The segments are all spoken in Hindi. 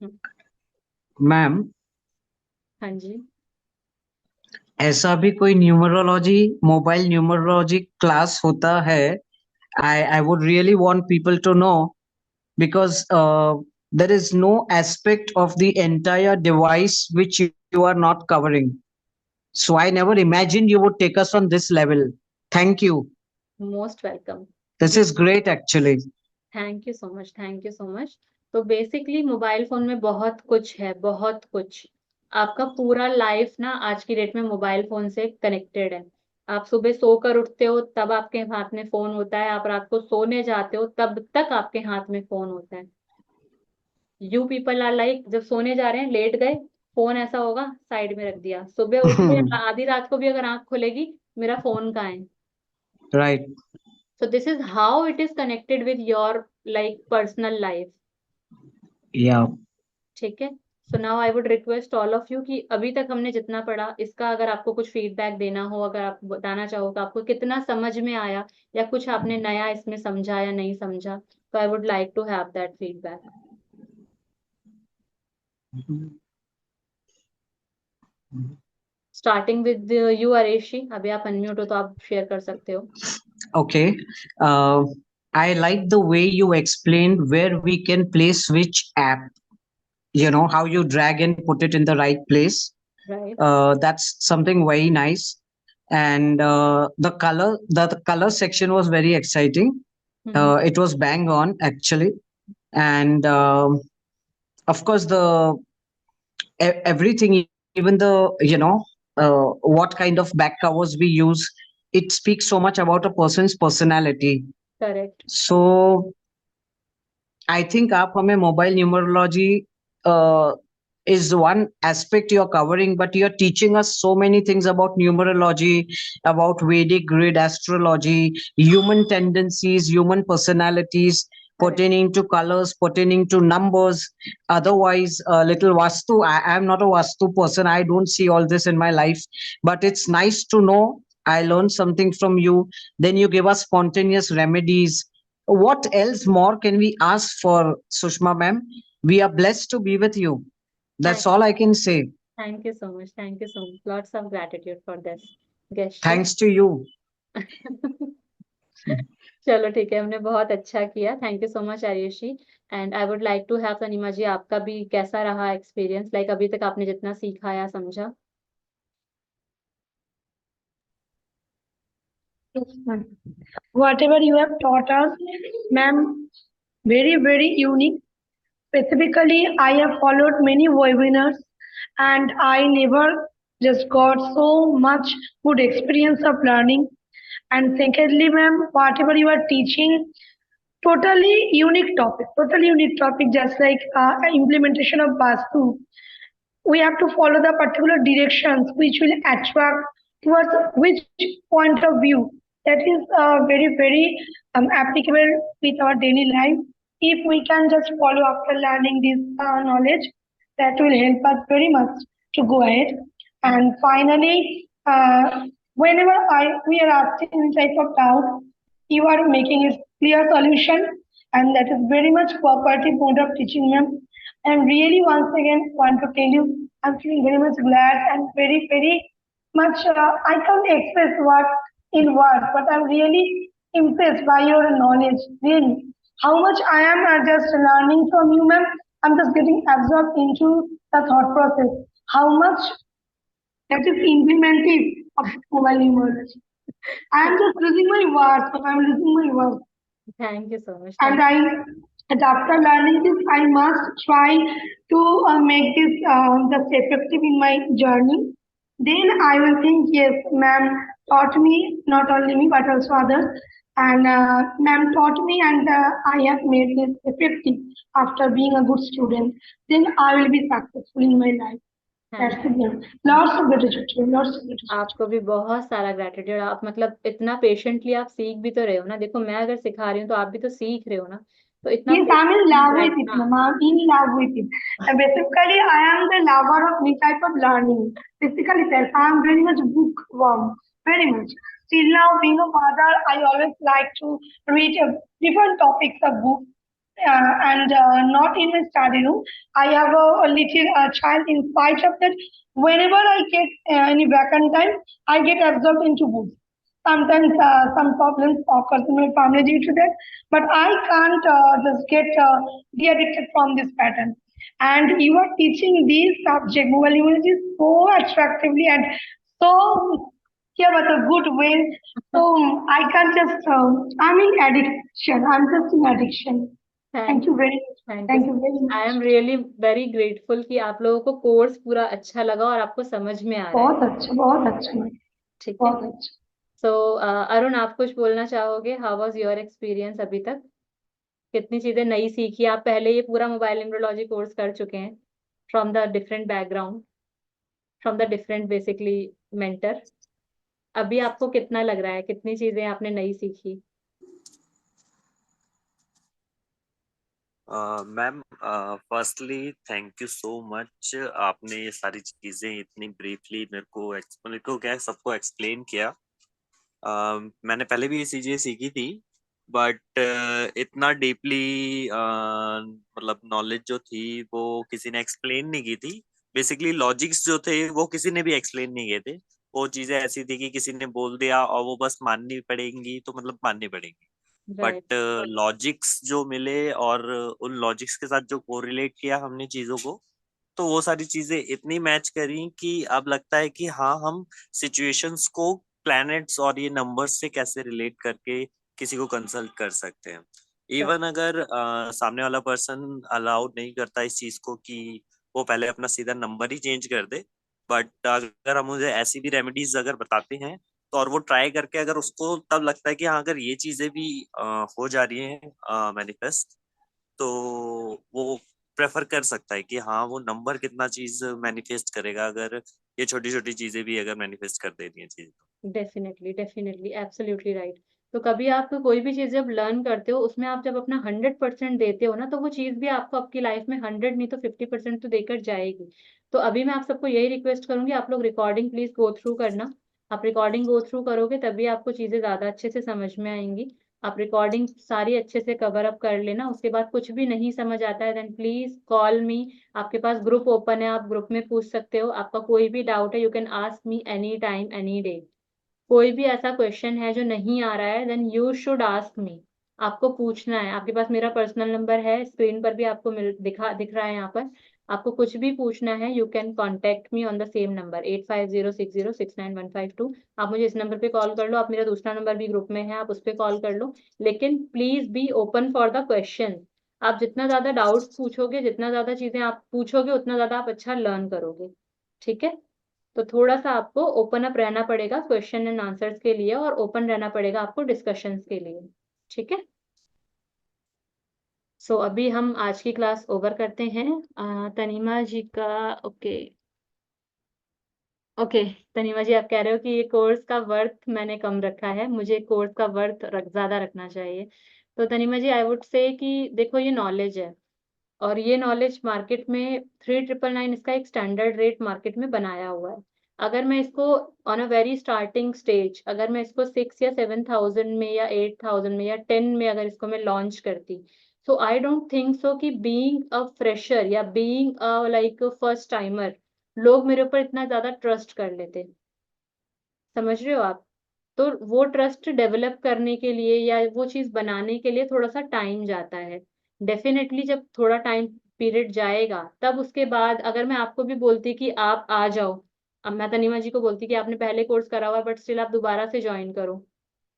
हम्म, मैम, हाँ जी। ऐसा भी कोई न्यूमरोलॉजी मोबाइल न्यूमरोलॉजी क्लास होता है? I would really want people to know, because there is no aspect of the entire device which you are not covering. So I never imagined you would take us on this level. Thank you. Most welcome. This is great, actually. Thank you so much, thank you so much. तो बेसिकली मोबाइल फोन में बहुत कुछ है, बहुत कुछ। आपका पूरा लाइफ ना आज की डेट में मोबाइल फोन से कनेक्टेड है। आप सुबह सोकर उठते हो तब आपके हाथ में फोन होता है, आप रात को सोने जाते हो तब तक आपके हाथ में फोन होता है। यू पीपल आर लाइक, जब सोने जा रहे हैं लेट गए, फोन ऐसा होगा साइड में रख दिया, सुबह उठे आधी रात को भी अगर आंख खुलेगी मेरा फोन कहाँ है। Right. So this is how it is connected with your like personal life. Yeah. ठीक है। So now I would request all of you कि अभी तक हमने जितना पढ़ा इसका अगर आपको कुछ फीडबैक देना हो, अगर आप बताना चाहो तो आपको कितना समझ में आया, या कुछ आपने नया इसमें समझा या नहीं समझा, तो I would like to have that feedback. Starting with you Areshi, अभी आप अनम्यूट हो तो आप शेयर कर सकते हो। Okay. Uh, I like the way you explained where we can place which app. You know, how you drag and put it in the right place. Right. That's something very nice. And the color section was very exciting. Hmm. It was bang on, actually. And of course, everything, even the, what kind of back covers we use, it speaks so much about a person's personality. Correct. So I think आप हमें mobile numerology uh, is one aspect you're covering, but you're teaching us so many things about numerology, about Vedic grid astrology, human tendencies, human personalities, correct. pertaining to colors, pertaining to numbers. Otherwise, little Vastu. I'm not a Vastu person. I don't see all this in my life, but it's nice to know. I learned something from you. Then you give us spontaneous remedies. What else more can we ask for, Sushma ma'am? We are blessed to be with you. That's all I can say. Thank you so much, thank you so much, lots of gratitude for this gesture. Thanks to you. चलो ठीक है, हमने बहुत अच्छा किया, thank you so much Ayushi. And I would like to have Tanima ji, आपका भी कैसा रहा एक्सपीरियंस, लाइक अभी तक आपने जितना सीखा या समझा। Yes, ma'am. Whatever you have taught us, ma'am, very, very unique. Specifically, I have followed many webinars and I never just got so much good experience of learning. And secondly, ma'am, whatever you are teaching, totally unique topic, just like implementation of Vastu. We have to follow the particular directions which will attract towards which point of view that is very very applicable with our daily life. If we can just follow after learning this knowledge, that will help us very much to go ahead. And finally, whenever we are asking any type of doubt, you are making a clear solution, and that is very much cooperative mode of teaching, ma'am. And really, once again, want to tell you, I'm feeling very much glad and very, very much. I can't express what in words, but I'm really impressed by your knowledge. Really, how much I am just learning from you, ma'am. I'm just getting absorbed into the thought process. How much that is implemented of mobile numerology. I am just losing my words, but I'm losing my words. Thank you so much, And thank and after learning this, I must try to make this just effective in my journey. Then I will think, yes, ma'am taught me, not only me but also others, and ma'am taught me, and I have made this effective after being a good student. Then I will be successful in my life. That's thank it, ma'am. Lots of gratitude, to you, lots of gratitude. आपको भी बहुत सारा ग्रेटिट्यूड। आप मतलब इतना पेशेंटली आप सीख भी तो रहे हो ना, देखो मैं अगर सिखा रही हूँ तो आप भी तो सीख रहे हो ना, तो इतना Yes, I'm in patiently love with it, बैठना। ma'am. I'm in love with it. And basically, I am the lover of any type of learning. Basically, sir, I'm very much bookworm, very much. Till now, being a mother, I always like to read different topics of books. and not in my study room. I have a little child. In spite of that, whenever I get any vacant time, I get absorbed into books. Sometimes some problems occur in my family due to that, but I can't just get de-addicted from this pattern. And you are teaching these subject, mobile immunity, so attractively and so yeah, but a good way. So I can't just. I'm in addiction. I'm just in addiction. Thank thank you very much. Thank you Thank you very I am much. Really very grateful कि आप लोगों को कोर्स पूरा अच्छा लगा और आपको समझ में आ रहा है। बहुत अच्छा, बहुत अच्छा, ठीक है। बहुत अच्छा. सो अरुण, आप कुछ बोलना चाहोगे? हाउ वाज योर एक्सपीरियंस अभी तक? कितनी चीजें नई सीखी? आप पहले ये पूरा मोबाइल न्यूरोलॉजी कोर्स कर चुके हैं from the different background, from the different basically mentor. अभी आपको कितना लग रहा है, कितनी चीजें आपने नई सीखी? Ma'am, firstly thank you so much. आपने ये सारी चीजें इतनी ब्रीफली मेरे को क्या है, सबको एक्सप्लेन किया। मैंने पहले भी ये चीजें सीखी थी, बट इतना डीपली मतलब नॉलेज जो थी वो किसी ने एक्सप्लेन नहीं की थी। बेसिकली लॉजिक्स जो थे वो किसी ने भी एक्सप्लेन नहीं किए थे। वो चीजें ऐसी थी कि किसी ने बोल दिया और वो बस माननी पड़ेंगी, तो मतलब माननी पड़ेंगी। राइट। बट लॉजिक्स जो मिले और उन लॉजिक्स के साथ जो कोरिलेट किया हमने चीजों को, तो वो सारी चीजें इतनी मैच करी कि अब लगता है कि हाँ, हम सिचुएशंस को प्लैनेट्स और ये नंबर्स से कैसे रिलेट करके किसी को कंसल्ट कर सकते हैं। इवन अगर सामने वाला पर्सन अलाउड नहीं करता इस चीज को कि वो पहले अपना सीधा नंबर ही चेंज कर दे, बट अगर हम मुझे ऐसी भी रेमेडीज अगर बताते हैं तो और वो ट्राई करके अगर उसको तब लगता है कि हाँ, अगर ये चीजें भी हो जा रही हैं मैनिफेस्ट, तो वो प्रेफर कर सकता है कि हाँ, वो नंबर कितना चीज मैनिफेस्ट करेगा अगर ये छोटी छोटी चीजें भी अगर मैनिफेस्ट कर देनी है चीज। Definitely definitely absolutely right. तो कभी आप कोई भी चीज जब लर्न करते हो, उसमें आप जब अपना 100% देते हो ना, तो वो चीज भी आपको आपकी लाइफ में 100 नहीं तो 50% तो देकर जाएगी। तो अभी मैं आप सबको यही रिक्वेस्ट करूंगी, आप लोग रिकॉर्डिंग प्लीज गो थ्रू करना। आप रिकॉर्डिंग गो थ्रू करोगे तभी आपको चीजें ज्यादा अच्छे से समझ में आएंगी। आप रिकॉर्डिंग सारी अच्छे से कवर अप कर लेना। उसके बाद कुछ भी नहीं समझ आता है देन प्लीज कॉल मी। आपके पास ग्रुप ओपन है, आप ग्रुप में पूछ सकते हो। आपका कोई भी डाउट है, you can ask me any time any day. कोई भी ऐसा क्वेश्चन है जो नहीं आ रहा है then you should ask me. आपको पूछना है। आपके पास मेरा पर्सनल नंबर है, स्क्रीन पर भी आपको दिख रहा है यहाँ पर। आपको कुछ भी पूछना है you can contact me on the same number 8506069152। आप मुझे इस नंबर पे कॉल कर लो। आप मेरा दूसरा नंबर भी ग्रुप में है, आप उस पर कॉल कर लो। लेकिन please be open for the question. आप जितना ज्यादा डाउट्स पूछोगे, जितना ज्यादा चीजें आप पूछोगे, उतना ज्यादा आप अच्छा लर्न करोगे। ठीक है। तो थोड़ा सा आपको ओपन अप रहना पड़ेगा क्वेश्चन एंड आंसर्स के लिए, और ओपन रहना पड़ेगा आपको डिस्कशंस के लिए। ठीक है। सो अभी हम आज की क्लास ओवर करते हैं। तनीमा जी का ओके ओके। तनीमा जी, आप कह रहे हो कि ये कोर्स का वर्थ मैंने कम रखा है, मुझे कोर्स का वर्थ ज्यादा रखना चाहिए। तो तनीमा जी, आई वुड से कि देखो, ये नॉलेज है और ये नॉलेज मार्केट में 3999 इसका एक स्टैंडर्ड रेट मार्केट में बनाया हुआ है। अगर मैं इसको on a very starting stage, अगर मैं इसको 6 या 7,000 में या 8,000 में या 10 में अगर इसको मैं लॉन्च करती, सो आई डोंट थिंक सो कि बीइंग अ फ्रेशर या being a like first timer लोग मेरे ऊपर इतना ज्यादा ट्रस्ट कर लेते। समझ रहे हो आप? तो वो ट्रस्ट डेवलप करने के लिए या वो चीज बनाने के लिए थोड़ा सा टाइम जाता है। डेफिनेटली जब थोड़ा टाइम पीरियड जाएगा, तब उसके बाद अगर मैं आपको भी बोलती कि आप आ जाओ, अब मैं तनीमा जी को बोलती कि आपने पहले कोर्स करा हुआ है बट स्टिल आप दोबारा से ज्वाइन करो,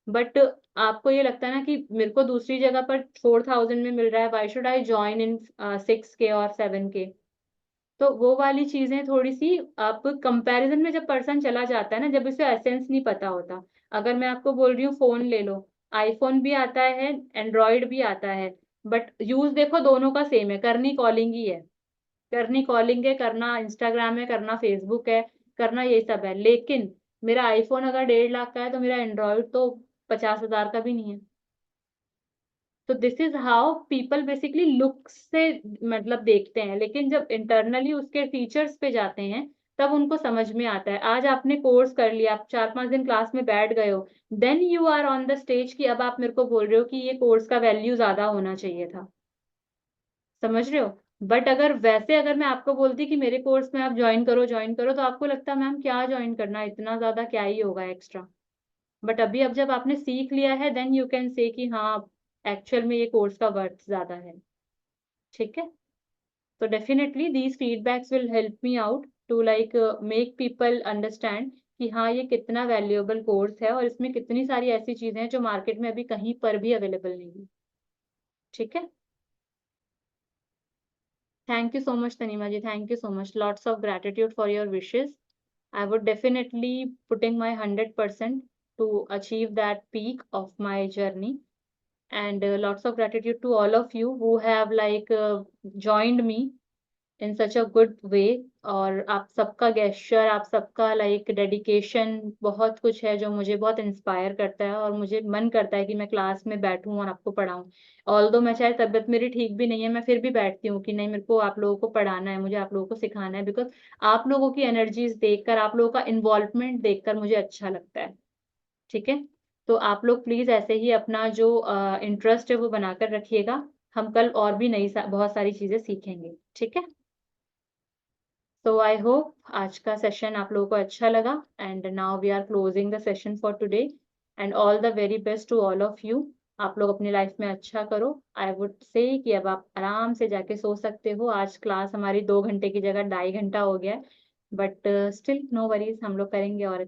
बट आपको ये लगता है ना कि मेरे को दूसरी जगह पर 4,000 में मिल रहा है, why should I join in 6K और 7K? तो वो वाली चीजें थोड़ी सी आप कंपैरिजन में जब पर्सन चला जाता है ना, जब उसे एसेंस नहीं पता होता। अगर मैं आपको बोल रही हूँ फोन ले लो, आईफोन भी आता है, एंड्रॉयड भी आता है, बट यूज देखो दोनों का सेम है, करनी कॉलिंग ही है। करनी कॉलिंग है, करना इंस्टाग्राम है, करना फेसबुक है, करना ये सब है। लेकिन मेरा आईफोन अगर 1.5 लाख का है तो मेरा एंड्रॉयड तो 50,000 का भी नहीं है। तो this is how people basically look से मतलब देखते हैं, लेकिन जब इंटरनली उसके फीचर्स पे जाते हैं तब उनको समझ में आता है। आज आपने कोर्स कर लिया, आप 4-5 दिन क्लास में बैठ गए हो, then you are on the stage कि अब आप मेरे को बोल रहे हो कि ये कोर्स का वैल्यू ज्यादा होना चाहिए था। समझ रहे हो? बट अगर मैं आपको बोलती कि मेरे कोर्स में आप ज्वाइन करो, तो आपको लगता मैम क्या ज्वाइन करना, इतना ज्यादा क्या ही होगा एक्स्ट्रा। बट अभी अब जब आपने सीख लिया है, देन यू कैन से कि हाँ एक्चुअल में ये कोर्स का वर्थ ज्यादा है। ठीक है, तो definitely these feedbacks will help me out to like make people understand कि हाँ ये कितना वैल्यूएबल कोर्स है और इसमें कितनी सारी ऐसी चीजें हैं जो मार्केट में अभी कहीं पर भी अवेलेबल नहीं है। ठीक है, thank you so much Tanima ji, thank you so much, lots of gratitude for your wishes. I would definitely putting my 100% to achieve that peak of my journey, and lots of gratitude to all of you who have like joined me in such a good way. और आप सबका गेस्चर, आप सबका लाइक डेडिकेशन, बहुत कुछ है जो मुझे बहुत इंस्पायर करता है और मुझे मन करता है कि मैं क्लास में बैठूं और आपको पढ़ाऊं। ऑल्दो मैं चाहे तबीयत मेरी ठीक भी नहीं है, मैं फिर भी बैठती हूँ कि नहीं मेरे को आप लोगों को पढ़ाना है, मुझे आप लोगों को सिखाना है, बिकॉज आप लोगों की एनर्जीज देखकर, आप लोगों का इन्वॉल्वमेंट देखकर मुझे अच्छा लगता है। ठीक है, तो आप लोग प्लीज ऐसे ही अपना जो इंटरेस्ट है वो बनाकर रखिएगा। हम कल और भी बहुत सारी चीजें सीखेंगे। ठीक है, तो आई होप आज का सेशन आप लोगों को अच्छा लगा, and now we are closing the session for today, and all the very best to all of you. आप लोग अपनी लाइफ में अच्छा करो। आई वुड से कि अब आप आराम से जाके सो सकते हो। आज क्लास हमारी 2 घंटे की जगह 2.5 घंटा हो गया, बट स्टिल नो वरीज, हम लोग करेंगे और